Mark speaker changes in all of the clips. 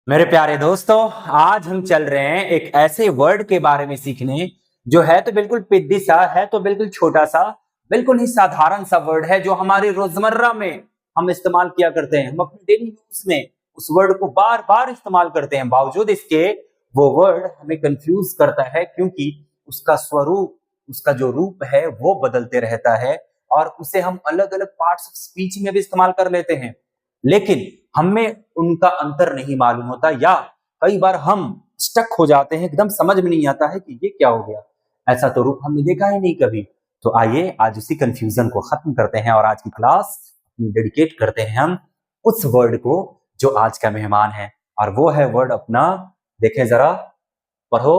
Speaker 1: मेरे प्यारे दोस्तों, आज हम चल रहे हैं एक ऐसे वर्ड के बारे में सीखने जो है तो बिल्कुल पिद्दी सा है, तो बिल्कुल छोटा सा, बिल्कुल ही साधारण सा वर्ड है जो हमारे रोजमर्रा में हम इस्तेमाल किया करते हैं। हम अपने डेली यूज में उस वर्ड को बार बार इस्तेमाल करते हैं, बावजूद इसके वो वर्ड हमें कंफ्यूज करता है क्योंकि उसका स्वरूप, उसका जो रूप है वो बदलते रहता है और उसे हम अलग अलग पार्ट्स ऑफ स्पीच में भी इस्तेमाल कर लेते हैं, लेकिन हमें उनका अंतर नहीं मालूम होता या कई बार हम स्टक हो जाते हैं, एकदम समझ में नहीं आता है कि ये क्या हो गया। ऐसा तो रूप हमने देखा ही नहीं कभी। तो आइए आज उसी कंफ्यूजन को खत्म करते हैं और आज की क्लास डेडिकेट करते हैं हम उस वर्ड को जो आज का मेहमान है, और वो है वर्ड अपना, देखें जरा, पढ़ो,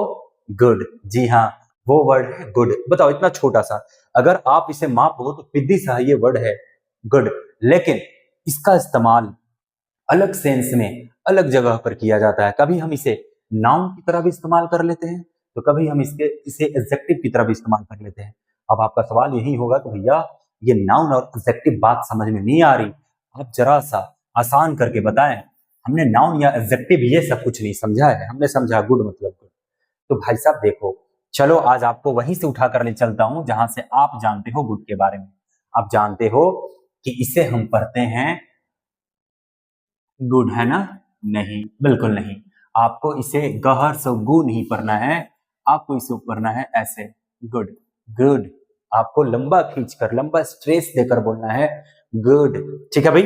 Speaker 1: गुड। जी हाँ, वो वर्ड है गुड। बताओ, इतना छोटा सा, अगर आप इसे मापो तो पिद्दी सा ये वर्ड है गुड, लेकिन इसका इस्तेमाल अलग सेंस में अलग जगह पर किया जाता है। कभी हम इसे नाउन की तरह भी इस्तेमाल कर लेते हैं, तो कभी हम इसे एडजेक्टिव की तरह भी इस्तेमाल कर लेते हैं। अब आपका सवाल यही होगा कि भैया ये नाउन और एडजेक्टिव बात समझ में नहीं आ रही, आप जरा सा आसान करके बताएं। हमने नाउन या एडजेक्टिव ये सब कुछ नहीं समझा है, हमने समझा गुड मतलब गुड। तो भाई साहब देखो, चलो आज आपको वहीं से उठा कर ले चलता हूं जहां से आप जानते हो गुड के बारे में। आप जानते हो कि इसे हम पढ़ते हैं गुड, है ना? नहीं, बिल्कुल नहीं। आपको इसे गहर से गु नहीं पढ़ना है, आपको इसे पढ़ना है ऐसे, गुड गुड। आपको लंबा खींचकर, लंबा स्ट्रेस देकर बोलना है गुड। ठीक है भाई?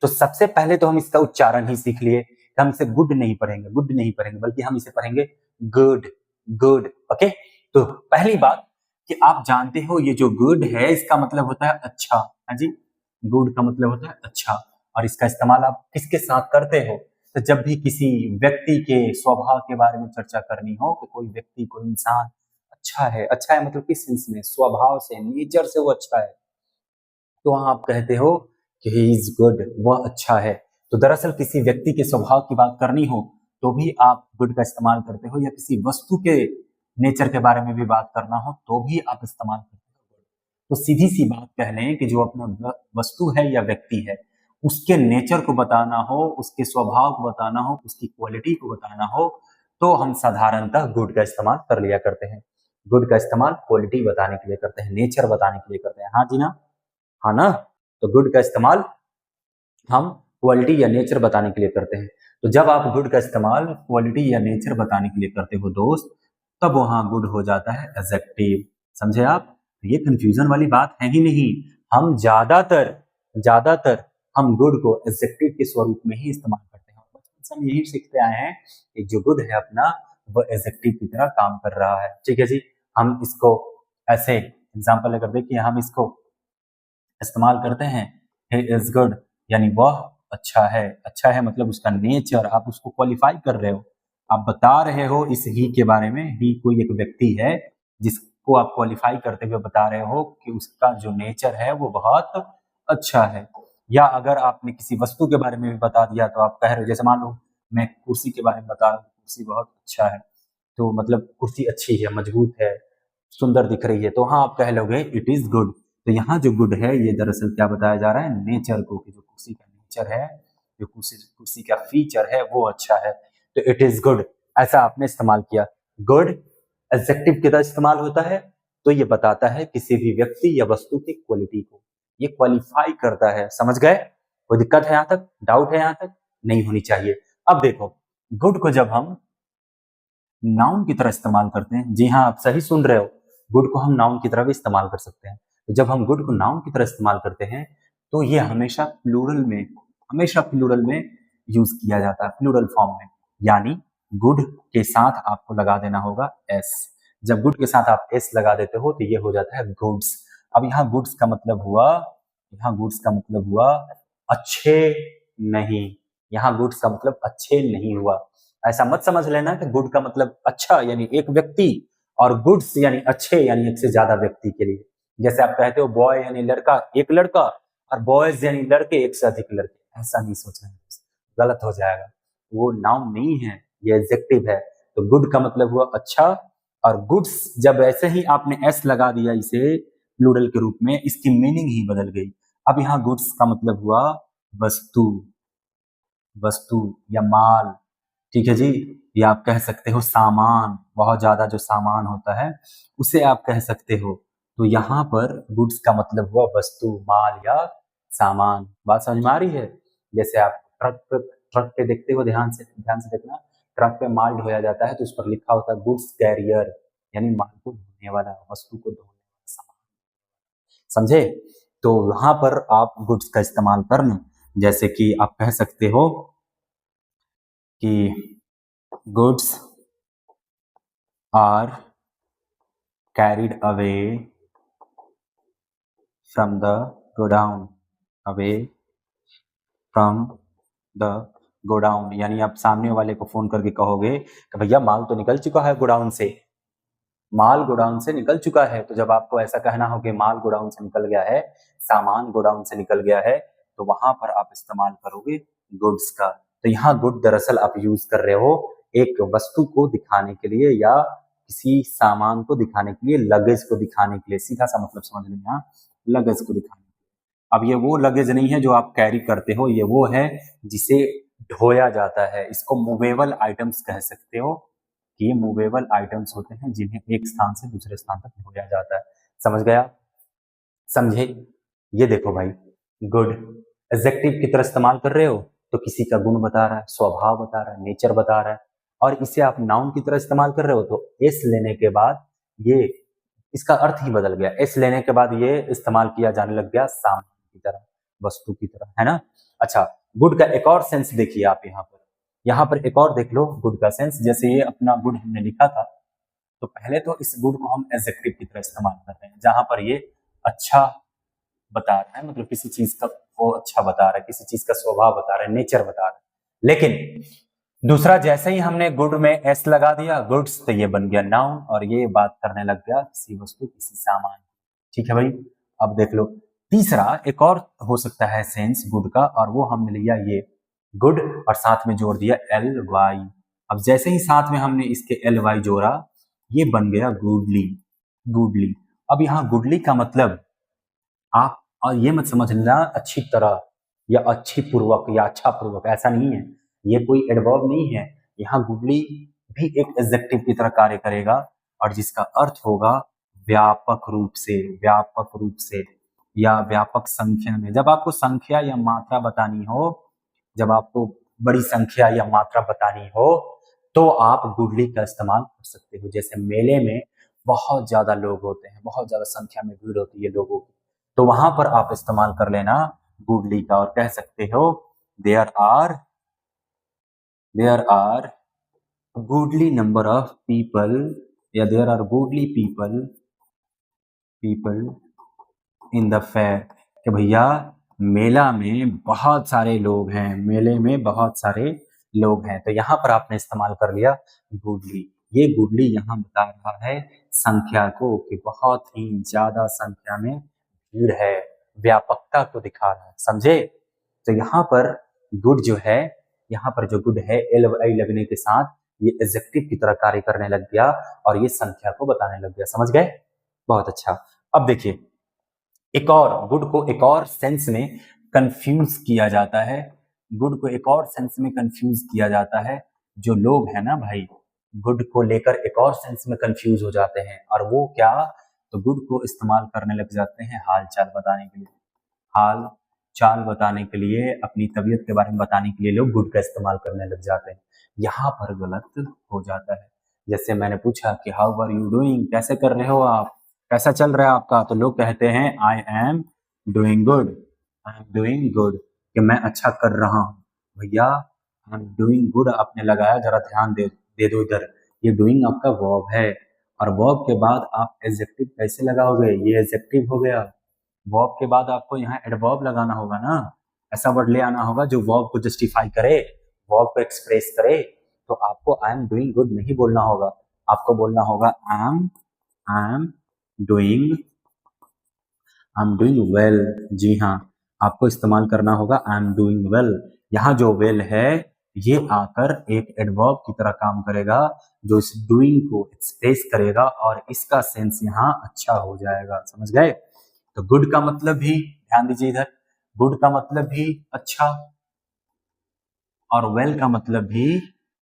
Speaker 1: तो सबसे पहले तो हम इसका उच्चारण ही सीख लिए। हम इसे गुड नहीं पढ़ेंगे, गुड नहीं पढ़ेंगे, बल्कि हम इसे पढ़ेंगे गुड गुड। ओके? तो पहली बात कि आप जानते हो ये जो गुड है इसका मतलब होता है अच्छा। हाँ जी, गुड का मतलब होता है अच्छा। और इसका इस्तेमाल आप किसके साथ करते हो? तो जब भी किसी व्यक्ति के स्वभाव के बारे में चर्चा करनी हो कि कोई व्यक्ति, कोई इंसान अच्छा है मतलब किस सेंस में? स्वभाव से, नेचर से वो अच्छा है, तो वहां आप कहते हो कि ही इज गुड, वह अच्छा है। तो दरअसल किसी व्यक्ति के स्वभाव की बात करनी हो तो भी आप गुड का इस्तेमाल करते हो, या किसी वस्तु के नेचर के बारे में भी बात करना हो तो भी आप इस्तेमाल करते हो। तो सीधी सी बात कह लें कि जो अपना वस्तु है या व्यक्ति है, उसके नेचर को बताना हो, उसके स्वभाव को बताना हो, उसकी क्वालिटी को बताना हो, तो हम साधारणतः गुड का इस्तेमाल कर लिया करते हैं। गुड का इस्तेमाल क्वालिटी बताने के लिए करते हैं, नेचर बताने के लिए करते हैं। हाँ जी ना? हाँ ना? तो गुड का इस्तेमाल हम क्वालिटी या नेचर बताने के लिए करते हैं। तो जब आप गुड का इस्तेमाल क्वालिटी या नेचर बताने के लिए करते हो दोस्त, तब वहां गुड हो जाता है एडजेक्टिव। समझे आप? तो ये कंफ्यूजन वाली बात है ही नहीं। हम ज्यादातर ज्यादातर हम गुड को एडजेक्टिव के स्वरूप में ही इस्तेमाल करते हैं, और बचपन से हम यही सीखते आए हैं कि जो गुड है अपना, वो एडजेक्टिव की तरह काम कर रहा है। ठीक है जी? हम इसको ऐसे एग्जाम्पल अगर देखिए, हम इसको इस्तेमाल करते हैं, he is good, यानी वह अच्छा है। अच्छा है मतलब उसका नेचर, आप उसको क्वालिफाई कर रहे हो, आप बता रहे हो इस ही के बारे में। ही कोई एक व्यक्ति है जिसको आप क्वालिफाई करते हुए बता रहे हो कि उसका जो नेचर है वो बहुत अच्छा है। या अगर आपने किसी वस्तु के बारे में भी बता दिया तो आप कह रहे हो, जैसे मान लो मैं कुर्सी के बारे में बता रहा हूँ, कुर्सी बहुत अच्छा है, तो मतलब कुर्सी अच्छी है, मजबूत है, सुंदर दिख रही है, तो हाँ आप कह लोगे इट इज गुड। तो यहाँ जो गुड है ये दरअसल क्या बताया जा रहा है? नेचर को, कि जो कुर्सी का नेचर है, जो कुर्सी कुर्सी का फीचर है वो अच्छा है, तो इट इज गुड, ऐसा आपने इस्तेमाल किया। गुड एडजेक्टिव की तरह इस्तेमाल होता है, तो ये बताता है किसी भी व्यक्ति या वस्तु की क्वालिटी को, ये क्वालिफाई करता है। समझ गए? कोई दिक्कत है? यहाँ तक डाउट है? यहाँ तक नहीं होनी चाहिए। अब देखो, गुड को जब हम नाउन की तरह इस्तेमाल करते हैं, जी हाँ आप सही सुन रहे हो, गुड को हम नाउन की तरह भी इस्तेमाल कर सकते हैं। तो जब हम गुड को नाउन की तरह इस्तेमाल करते हैं तो ये हमेशा प्लूरल में यूज किया जाता है, प्लूरल फॉर्म में। यानी गुड के साथ आपको लगा देना होगा एस। जब गुड के साथ आप एस लगा देते हो तो ये हो जाता है गुड्स। अब यहाँ गुड्स का मतलब हुआ, यहाँ गुड्स का मतलब हुआ अच्छे नहीं, यहाँ गुड्स का मतलब अच्छे नहीं हुआ। ऐसा मत समझ लेना कि गुड का मतलब अच्छा यानी एक व्यक्ति, और गुड्स यानी अच्छे यानी एक से ज्यादा व्यक्ति के लिए। जैसे आप कहते हो बॉय यानी लड़का, एक लड़का, और बॉयज यानी लड़के, एक से अधिक लड़के। ऐसा नहीं सोचना है, गलत हो जाएगा। वो नाउन नहीं है, ये एडजेक्टिव है। तो गुड का मतलब हुआ अच्छा, और गुड्स जब ऐसे ही आपने एस लगा दिया इसे प्लूरल के रूप में, इसकी मीनिंग ही बदल गई। अब यहाँ गुड्स का मतलब हुआ वस्तु, वस्तु या माल, ठीक है जी। या आप कह सकते हो सामान, बहुत ज्यादा जो सामान होता है उसे आप कह सकते हो। तो यहाँ पर गुड्स का मतलब हुआ वस्तु, माल या सामान। बात समझ में आ रही है? जैसे आप ट्रक पे देखते हो, ध्यान से देखना, ट्रक पे माल ढोया जाता है तो उस पर लिखा होता है गुड्स कैरियर, यानी माल को ढोने वाला, वस्तु को ढोने वाला, सामान। समझे? तो वहां पर आप गुड्स का इस्तेमाल करना, जैसे कि आप कह सकते हो कि goods are carried away from the godown, away from the godown, यानी आप सामने वाले को फोन करके कहोगे कि भैया माल तो निकल चुका है गोडाउन से, माल गोडाउन से निकल चुका है। तो जब आपको ऐसा कहना हो कि माल गोडाउन से निकल गया है, सामान गोडाउन से निकल गया है, तो वहां पर आप इस्तेमाल करोगे गुड्स का। तो यहाँ गुड दरअसल आप यूज कर रहे हो एक वस्तु को दिखाने के लिए या किसी सामान को दिखाने के लिए, लगेज को दिखाने के लिए, सीधा सा मतलब समझ लें, यहाँ लगेज को दिखाने। अब ये वो लगेज नहीं है जो आप कैरी करते हो, ये वो है जिसे ढोया जाता है। इसको मूवेबल आइटम्स कह सकते हो कि ये मूवेबल आइटम्स होते हैं जिन्हें एक स्थान से दूसरे स्थान तक ढोया जाता है। समझ गया? समझे? ये देखो भाई, गुड एडजेक्टिव की तरह इस्तेमाल कर रहे हो तो किसी का गुण बता रहा है, स्वभाव बता रहा है, नेचर बता रहा है। और इसे आप नाउन की तरह इस्तेमाल कर रहे हो तो एस लेने के बाद ये, इसका अर्थ ही बदल गया। एस लेने के बाद ये इस्तेमाल किया जाने लग गया सामान की तरह, वस्तु की तरह, है ना? अच्छा, गुड का एक और सेंस देखिए आप यहाँ पर एक और देख लो गुड का सेंस। जैसे ये अपना गुड हमने लिखा था, तो पहले तो इस गुड को हम एडजेक्टिव की तरह इस्तेमाल कर रहे हैं, जहां पर ये अच्छा बता रहा है, मतलब किसी चीज का वो अच्छा बता रहा है, किसी चीज का स्वभाव बता रहा है, नेचर बता रहा है। लेकिन दूसरा, जैसे ही हमने गुड में एस लगा दिया, गुड्स, तो ये बन गया नाउन और ये बात करने लग गया किसी वस्तु, किसी सामान। ठीक है भाई? अब देख लो तीसरा एक और हो सकता है सेंस गुड का, और वो हमने लिया ये गुड और साथ में जोड़ दिया एल वाई। अब जैसे ही साथ में हमने इसके एल वाई जोड़ा, ये बन गया गुडली, गुडली। अब यहाँ गुडली का मतलब आप, और ये मत समझना अच्छी तरह या अच्छी पूर्वक या अच्छा पूर्वक, ऐसा नहीं है, ये कोई एडवर्ब नहीं है। यहाँ गुडली भी एक एडजेक्टिव की तरह कार्य करेगा और जिसका अर्थ होगा व्यापक रूप से, व्यापक रूप से या व्यापक संख्या में। जब आपको संख्या या मात्रा बतानी हो, जब आपको बड़ी संख्या या मात्रा बतानी हो, तो आप गुडली का इस्तेमाल कर सकते हो। जैसे मेले में बहुत ज्यादा लोग होते हैं, बहुत ज्यादा संख्या में भीड़ होती है लोगों की, तो वहां पर आप इस्तेमाल कर लेना गुडली का और कह सकते हो there are goodly number of people, या there are goodly people in the fair, कि भैया मेला में बहुत सारे लोग हैं, मेले में बहुत सारे लोग हैं। तो यहाँ पर आपने इस्तेमाल कर लिया गुडली। ये गुडली यहाँ बता रहा है संख्या को कि बहुत ही ज्यादा संख्या में भीड़ है, व्यापकता को दिखा रहा है। समझे? तो यहाँ पर गुड जो है, यहाँ पर जो गुड है एल आई लगने के साथ ये एडजेक्टिव की तरह कार्य करने लग गया और ये संख्या को बताने लग गया। समझ गए? बहुत अच्छा। अब देखिए, एक और गुड को एक और सेंस में कंफ्यूज किया जाता है, गुड को एक और सेंस में कंफ्यूज किया जाता है। जो लोग हैं ना भाई, गुड को लेकर एक और सेंस में कंफ्यूज हो जाते हैं, और वो क्या? तो गुड को इस्तेमाल करने लग जाते हैं हाल चाल बताने के लिए, हाल चाल बताने के लिए, अपनी तबीयत के बारे में बताने के लिए लोग गुड का इस्तेमाल करने लग जाते हैं। यहाँ पर गलत हो जाता है। जैसे मैंने पूछा कि हाउ आर यू डूइंग, कैसे कर रहे हो आप, कैसा चल रहा है आपका, तो लोग कहते हैं I am doing good, I am doing good, कि मैं अच्छा कर रहा हूँ। भैया आई एम डूइंग गुड आपने लगाया, जरा ध्यान दे दो इधर, ये डूइंग आपका वर्ब है, और वर्ब के बाद आप एडजेक्टिव कैसे लगाओगे? ये एडजेक्टिव हो गया। वर्ब के बाद आपको यहाँ एडवर्ब लगाना होगा ना, ऐसा वर्ड ले आना होगा जो वर्ब को जस्टिफाई करे, वर्ब को एक्सप्रेस करे। तो आपको आई एम डूइंग गुड नहीं बोलना होगा, आपको बोलना होगा आई एम डूइंग वेल। जी हाँ, आपको इस्तेमाल करना होगा आई एम डूइंग वेल। यहाँ जो वेल है ये आकर एक एडवर्ब की तरह काम करेगा जो इस डूइंग को एक्सप्रेस करेगा और इसका सेंस यहाँ अच्छा हो जाएगा। समझ गए? तो गुड का मतलब भी, ध्यान दीजिए इधर, गुड का मतलब भी अच्छा और वेल का मतलब भी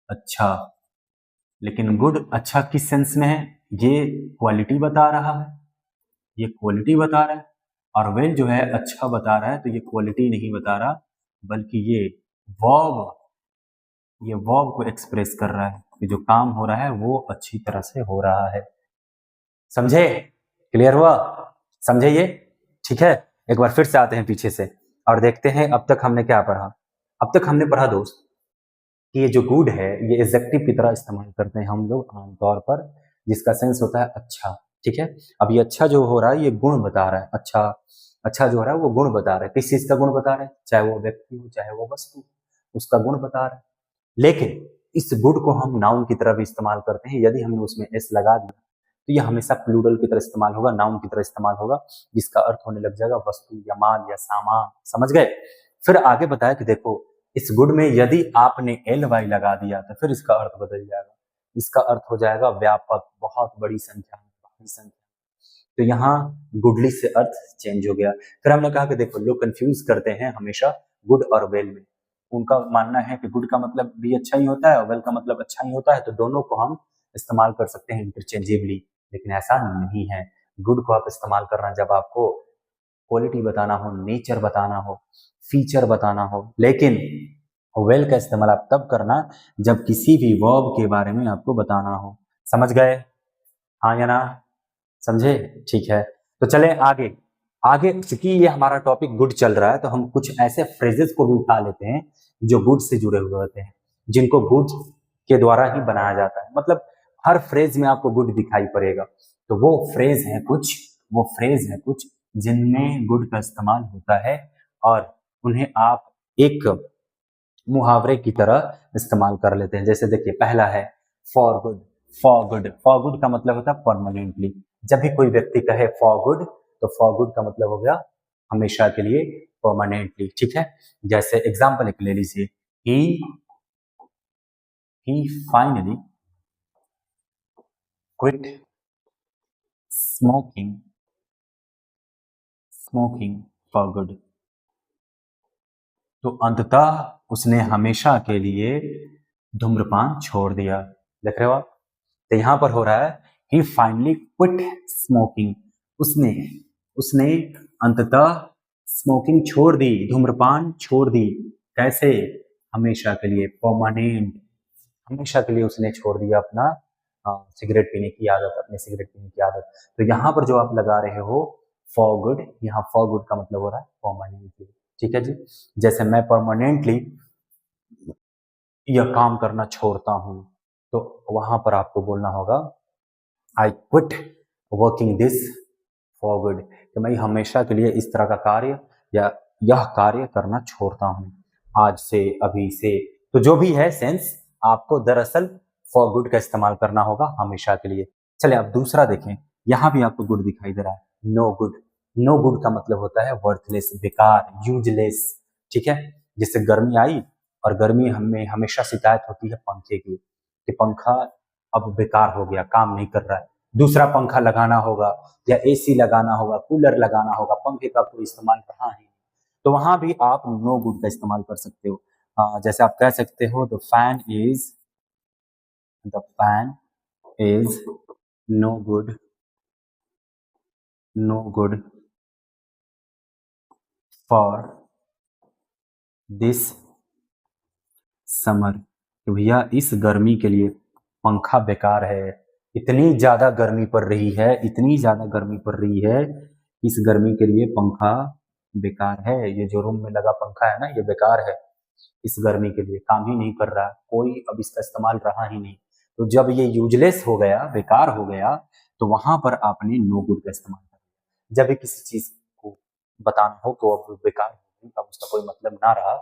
Speaker 1: अच्छा, लेकिन गुड अच्छा किस सेंस में है? ये क्वालिटी बता रहा है, ये क्वालिटी बता रहा है। और वेल जो है अच्छा बता रहा है, तो ये क्वालिटी नहीं बता रहा, बल्कि ये वर्ब को एक्सप्रेस कर रहा है कि जो काम हो रहा है वो अच्छी तरह से हो रहा है। समझे? क्लियर हुआ? समझे ये? ठीक है, एक बार फिर से आते हैं पीछे से और देखते हैं अब तक हमने क्या पढ़ा। अब तक हमने पढ़ा दोस्त कि ये जो गुड है ये एडजेक्टिव की तरह इस्तेमाल करते हैं हम लोग आमतौर पर, जिसका सेंस होता है अच्छा। ठीक है, अब ये अच्छा जो हो रहा है ये गुण बता रहा है। अच्छा, अच्छा जो हो रहा है वो गुण बता रहा है। किस चीज का गुण बता रहा है? चाहे वो व्यक्ति हो चाहे वो वस्तु, उसका गुण बता रहा है। लेकिन इस गुड को हम नाउन की तरह भी इस्तेमाल करते हैं। यदि हमने उसमें एस लगा दिया तो यह हमेशा प्लूरल की तरह इस्तेमाल होगा, नाउन की तरह इस्तेमाल होगा, जिसका अर्थ होने लग जाएगा वस्तु या माल या सामान। समझ गए? फिर आगे बताया कि देखो इस गुड में यदि आपने एल वाई लगा दिया तो फिर इसका अर्थ बदल जाएगा। इसका अर्थ हो जाएगा व्यापक, बहुत बड़ी संख्या में, भारी संख्या। तो यहाँ गुडली से अर्थ चेंज हो गया। फिर हमने कहा कि देखो लोग कंफ्यूज करते हैं हमेशा गुड और वेल में। उनका मानना है कि गुड का मतलब भी अच्छा ही होता है और वेल का मतलब अच्छा ही होता है, तो दोनों को हम इस्तेमाल कर सकते हैं इंटरचेंजेबली। लेकिन ऐसा नहीं है। गुड को आप इस्तेमाल करना जब आपको क्वालिटी बताना हो, नेचर बताना हो, फीचर बताना हो। लेकिन वेल का इस्तेमाल आप तब करना जब किसी भी वर्ब के बारे में आपको बताना हो। समझ गए? हाँ या ना? समझे? ठीक है, तो चले आगे। आगे चूंकि ये हमारा टॉपिक गुड चल रहा है तो हम कुछ ऐसे फ्रेजेस को भी उठा लेते हैं जो गुड से जुड़े हुए होते हैं, जिनको गुड के द्वारा ही बनाया जाता है। मतलब हर फ्रेज में आपको गुड दिखाई पड़ेगा। तो वो फ्रेज है कुछ जिनमें गुड का इस्तेमाल होता है और उन्हें आप एक मुहावरे की तरह इस्तेमाल कर लेते हैं। जैसे देखिए पहला है फॉर गुड। फॉर गुड का मतलब होता है परमानेंटली। जब भी कोई व्यक्ति कहे फॉर गुड, तो फॉर गुड का मतलब हो गया हमेशा के लिए, परमानेंटली। ठीक है, जैसे एग्जाम्पल एक ले लीजिए, he finally quit smoking smoking for good. तो अंततः उसने हमेशा के लिए धूम्रपान छोड़ दिया। देख रहे हो आप? तो यहां पर हो रहा है ही फाइनली क्विट स्मोकिंग। उसने उसने अंततः स्मोकिंग छोड़ दी, धूम्रपान छोड़ दी। कैसे? हमेशा के लिए, परमानेंट। हमेशा के लिए उसने छोड़ दिया अपना सिगरेट पीने की आदत, अपने सिगरेट पीने की आदत। तो यहाँ पर जो आप लगा रहे हो फॉर गुड, यहाँ फॉर गुड का मतलब हो रहा है परमानेंटली। ठीक है जी, जैसे मैं परमानेंटली यह काम करना छोड़ता हूं, तो वहां पर आपको बोलना होगा I quit working this for good, कि मैं हमेशा के लिए इस तरह का कार्य या यह कार्य करना छोड़ता हूं आज से, अभी से। तो जो भी है सेंस, आपको दरअसल फॉर गुड का इस्तेमाल करना होगा हमेशा के लिए। चलिए अब दूसरा देखें, यहां भी आपको गुड दिखाई दे रहा है, नो गुड। नो गुड का मतलब होता है वर्थलेस, बेकार, यूजलेस। ठीक है, जैसे गर्मी आई और गर्मी हमें हमेशा शिकायत होती है पंखे की कि पंखा अब बेकार हो गया, काम नहीं कर रहा है, दूसरा पंखा लगाना होगा या एसी लगाना होगा, कूलर लगाना होगा, पंखे का कोई इस्तेमाल कहाँ है। तो वहां भी आप नो गुड का इस्तेमाल कर सकते हो। जैसे आप कह सकते हो the fan is no good, no good for this summer. तो भैया इस गर्मी के लिए पंखा बेकार है। इतनी ज्यादा गर्मी पड़ रही है, इतनी ज्यादा गर्मी पड़ रही है, इस गर्मी के लिए पंखा बेकार है। ये जो रूम में लगा पंखा है ना, ये बेकार है, इस गर्मी के लिए काम ही नहीं कर रहा, कोई अब इसका इस्तेमाल रहा ही नहीं। तो जब ये यूजलेस हो गया, बेकार हो गया, तो वहां पर आपने नो गुड का इस्तेमाल कर दिया। जब भी किसी चीज को बताना हो तो अब बेकार हो गई, अब उसका कोई मतलब ना रहा,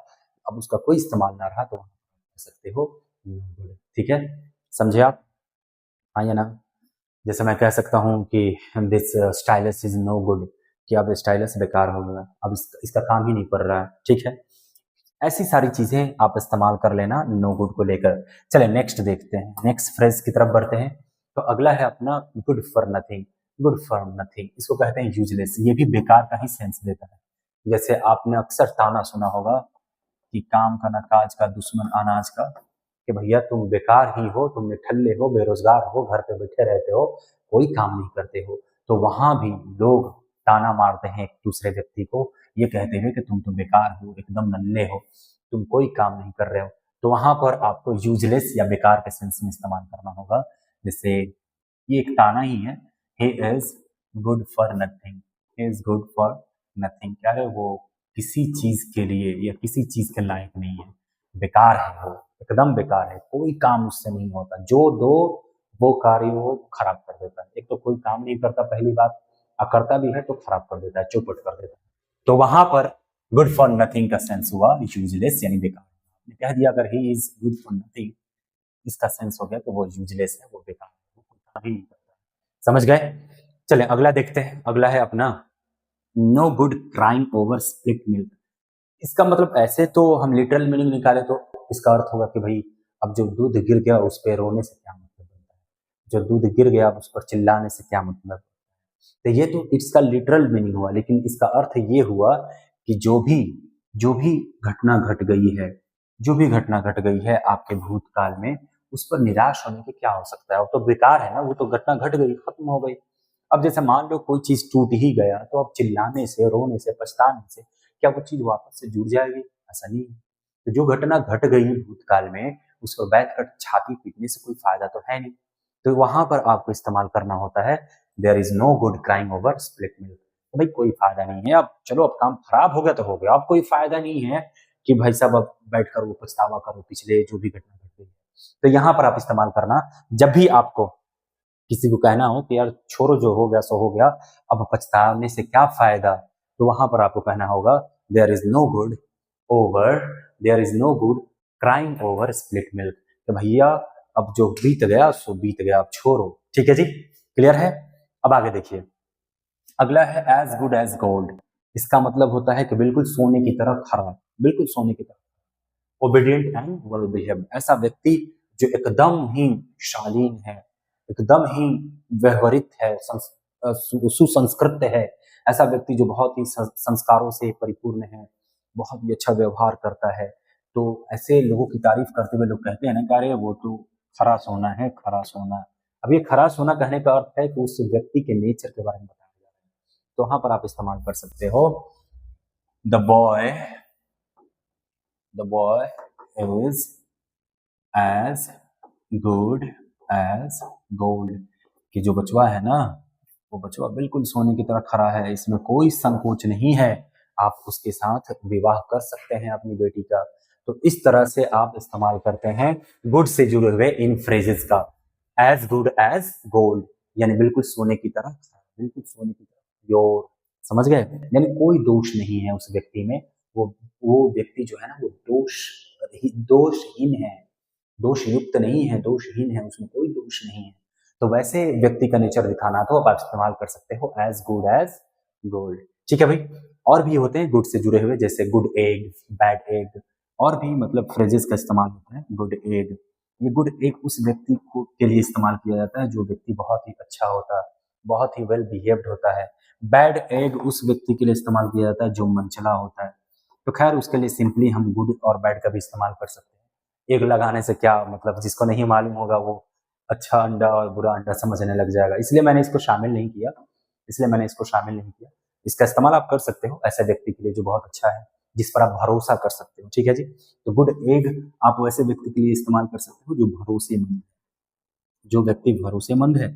Speaker 1: अब उसका कोई इस्तेमाल ना रहा, तो वहां कर सकते हो नो गुड। ठीक है, समझे आप? हाँ या ना? जैसे मैं कह सकता हूँ कि this stylus is no good, कि अब स्टाइलस बेकार हो गया, अब इसका काम ही नहीं कर रहा है। ठीक है, ऐसी सारी चीजें आप इस्तेमाल कर लेना नो गुड को लेकर। चले नेक्स्ट देखते हैं, नेक्स्ट फ्रेज की तरफ बढ़ते हैं। तो अगला है अपना good for nothing. Good for nothing इसको कहते हैं यूजलेस, ये भी बेकार का ही सेंस देता है। जैसे आपने अक्सर ताना सुना होगा कि काम का न काज का, दुश्मन अनाज का। कि भैया तुम बेकार ही हो, तुम निठल्ले हो, बेरोजगार हो, घर पे बैठे रहते हो, कोई काम नहीं करते हो, तो वहां भी लोग ताना मारते हैं एक दूसरे व्यक्ति को, ये कहते हुए कि तुम तो बेकार हो, एकदम नल्ले हो, तुम कोई काम नहीं कर रहे हो। तो वहां पर आपको यूजलेस या बेकार के सेंस में इस्तेमाल करना होगा। जैसे ये एक ताना ही है, he is good for nothing, he is good for nothing, क्या है वो किसी चीज के लिए या किसी चीज के लायक नहीं है, बेकार है वो, एकदम बेकार है, कोई काम उससे नहीं होता, जो दो वो कार्य वो खराब कर देता है। एक तो कोई काम नहीं करता पहली बात, और करता भी है तो खराब कर देता है, चौपट कर देता है। तो वहां पर गुड फॉर नथिंग का सेंस हुआ यूजलेस यानी बेकार। कह दिया अगर he is good for nothing, इसका सेंस हो गया तो वो यूजलेस है, वो बेकार है, वो कोई काम ही नहीं करता। समझ गए? चलें अगला देखते हैं। अगला है अपना no good crime over split milk. इसका मतलब ऐसे तो हम लिटरल मीनिंग निकाले तो इसका अर्थ होगा कि भाई अब जो दूध गिर गया उस पर रोने से क्या मतलब बनता है, जो दूध गिर गया उस पर चिल्लाने से क्या मतलब। तो ये तो इसका लिटरल मीनिंग हुआ, लेकिन इसका अर्थ ये हुआ कि जो भी घटना घट गई है, जो भी घटना घट गई है आपके भूतकाल में, उस पर निराश होने के क्या हो सकता है, वो तो बेकार है ना, वो तो घटना घट गई, खत्म हो गई। अब जैसे मान लो कोई चीज टूट ही गया, तो अब चिल्लाने से, रोने से, पछताने से क्या वो चीज वापस से जुड़ जाएगी? ऐसा नहीं है। तो जो घटना घट गई भूतकाल में, उस पर बैठकर छाती पीटने से कोई फायदा तो है नहीं। तो वहां पर आपको इस्तेमाल करना होता है there is no good crime over split milk. तो भाई कोई फायदा नहीं है, अब चलो अब काम खराब हो गया तो हो गया, अब कोई फायदा नहीं है कि भाई साहब अब बैठकर वो पछतावा करो पिछले जो भी घटना घट गई। तो यहाँ पर आप इस्तेमाल करना जब भी आपको किसी को कहना हो कि यार छोड़ो, जो हो गया सो हो गया, अब पछताने से क्या फायदा, तो वहां पर आपको कहना होगा there is no good over, there is no good crime over split milk. तो भैया अब जो बीत गया सो बीत गया, अब छोड़ो। ठीक है जी, क्लियर है? अब आगे देखिए, अगला है एज गुड एज गोल्ड। इसका मतलब होता है कि बिल्कुल सोने की तरह खरा, बिल्कुल सोने की तरह। ओबीडियंट एंड वेल बिहेव्ड, ऐसा व्यक्ति जो एकदम ही शालीन है, एकदम ही व्यवहारित है, सुसंस्कृत है, ऐसा व्यक्ति जो बहुत ही संस्कारों से परिपूर्ण है, बहुत ही अच्छा व्यवहार करता है। तो ऐसे लोगों की तारीफ करते हुए लोग कहते हैं ना कि अरे वो तो खरा सोना है, खरा सोना। अब ये खरा सोना कहने का अर्थ है कि उस व्यक्ति के नेचर के बारे में बताया जा रहा है। तो वहां पर आप इस्तेमाल कर सकते हो the boy is as good as gold, कि जो बचवा है ना, वो बचवा बिल्कुल सोने की तरह खरा है, इसमें कोई संकोच नहीं है, आप उसके साथ विवाह कर सकते हैं अपनी बेटी का। तो इस तरह से आप इस्तेमाल करते हैं गुड से जुड़े हुए इन फ्रेजेस का। एज गुड एज गोल्ड यानी बिल्कुल सोने की तरह, बिल्कुल सोने की तरह प्योर। समझ गए? यानी कोई दोष नहीं है उस व्यक्ति में, वो व्यक्ति जो है ना वो दोषहीन है, दोष युक्त नहीं है, दोषहीन है, उसमें कोई दोष नहीं है। तो वैसे व्यक्ति का नेचर दिखाना तो आप इस्तेमाल कर सकते हो एज गुड एज गोल्ड। ठीक है भाई? और भी होते हैं गुड से जुड़े हुए, जैसे गुड एग, बैड एग, और भी मतलब फ्रेजेस का इस्तेमाल होता है। गुड एग, ये गुड एग उस व्यक्ति को के लिए इस्तेमाल किया जाता है जो व्यक्ति बहुत ही अच्छा होता है, बहुत ही वेल बिहेव्ड होता है। बैड एग उस व्यक्ति के लिए इस्तेमाल किया जाता है जो मनचला होता है। तो खैर उसके लिए सिंपली हम गुड और बैड का भी इस्तेमाल कर सकते हैं। एग लगाने से क्या मतलब, जिसको नहीं मालूम होगा वो अच्छा अंडा और बुरा अंडा समझने लग जाएगा, इसलिए मैंने इसको शामिल नहीं किया, इसका इस्तेमाल आप कर सकते हो ऐसे व्यक्ति के लिए जो बहुत अच्छा है, जिस पर आप भरोसा कर सकते हो। ठीक है जी? तो गुड एग आप वैसे व्यक्ति के लिए इस्तेमाल कर सकते हो जो भरोसेमंद है, जो व्यक्ति भरोसेमंद है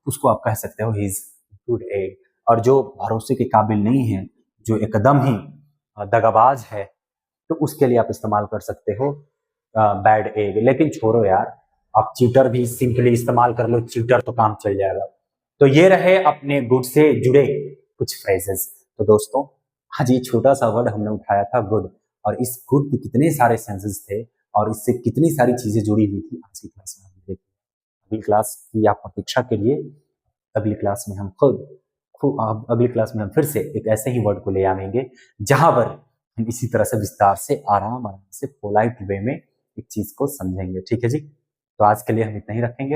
Speaker 1: उसको आप कह सकते हो ही इज गुड एग। और जो भरोसे के काबिल नहीं है, जो एकदम ही दगाबाज है, तो उसके लिए आप इस्तेमाल कर सकते हो बैड एग। लेकिन छोड़ो यार, आप चीटर भी सिंपली इस्तेमाल कर लो, चीटर तो काम चल जाएगा। तो ये रहे अपने गुड से जुड़े कुछ फ्रेजेस। तो दोस्तों आज ये छोटा सा वर्ड हमने उठाया था गुड, और इस गुड के कितने सारे सेंसेस थे और इससे कितनी सारी चीजें जुड़ी हुई थी आज की क्लास में हमने देखी। अगली क्लास की आप प्रतीक्षा करिए, अगली क्लास में हम अगली क्लास में हम फिर से एक ऐसे ही वर्ड को ले आएंगे जहां पर हम इसी तरह से विस्तार से आराम से पोलाइट वे में एक चीज को समझेंगे। ठीक है जी? तो आज के लिए हम इतना ही रखेंगे।